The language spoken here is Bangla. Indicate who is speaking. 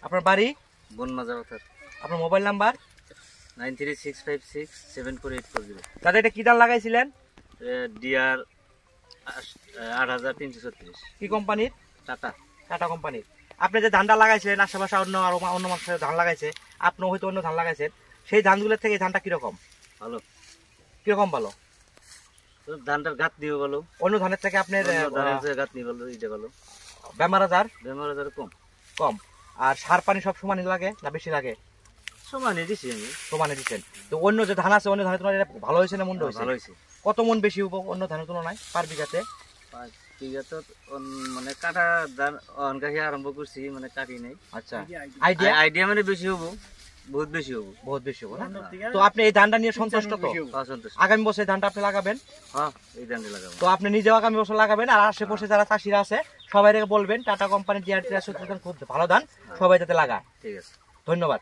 Speaker 1: আপনার বাড়ি?
Speaker 2: বনমাজার অর্থাৎ।
Speaker 1: আপনার মোবাইল নাম্বার?
Speaker 2: 9365674840।
Speaker 1: দাদা এটা কি ধান লাগাইছিলেন?
Speaker 2: ডিআর 8336।
Speaker 1: কি কোম্পানির?
Speaker 2: টাটা।
Speaker 1: টাটা কোম্পানির। আপনি যে ধানটা লাগাইছিলেন, আশেপাশে অন্য মানুষের ধান লাগাইছে, আপনি হয়তো অন্য ধান লাগাইছেন, সেই ধানগুলোর থেকে এই ধানটা কিরকম?
Speaker 2: ভালো।
Speaker 1: কিরকম ভালো?
Speaker 2: তো ধানটার গাত নিয়ে ভালো,
Speaker 1: অন্য ধানের থেকে আপনার
Speaker 2: গাত নিয়ে ভালো, এইটা ভালো।
Speaker 1: বেমার আজার
Speaker 2: কম।
Speaker 1: কম। আর সার পানি সব সমানই লাগে না বেশি লাগে?
Speaker 2: সমানে দিছি আমি।
Speaker 1: সমানে দিচ্ছেন। তো অন্য যে ধান আছে, অন্য ধানের তুলনায় এটা ভালো হয়েছে না মন্দ হয়েছে?
Speaker 2: ভালো হয়েছে।
Speaker 1: কত মন বেশি হবো অন্য ধানের তুলনায় পার বিঘাতে?
Speaker 2: 5 বিঘা তো মানে কাটা ধান অনকাহি আরম্ভ করছি, মানে কাটি নাই।
Speaker 1: আচ্ছা, আইডিয়া?
Speaker 2: আইডিয়া মানে বেশি হবো, বহুত বেশি হবো।
Speaker 1: বহুত বেশি হবো না? তো আপনি এই ধানটা নিয়ে সন্তুষ্ট তো?
Speaker 2: সন্তুষ্ট।
Speaker 1: আগামী বছর এই ধানটা আপনি লাগাবেন?
Speaker 2: হ্যাঁ, এই ধানটা লাগাবো।
Speaker 1: তো আপনি নিজেও আগামী বছর লাগাবেন, আর আশেপাশে যারা চাষিরা আছে সবাই বলবেন টাটা কোম্পানির ডিআর 83 খুব ভালো ধান, সবাই যাতে লাগায়।
Speaker 2: ঠিক আছে,
Speaker 1: ধন্যবাদ।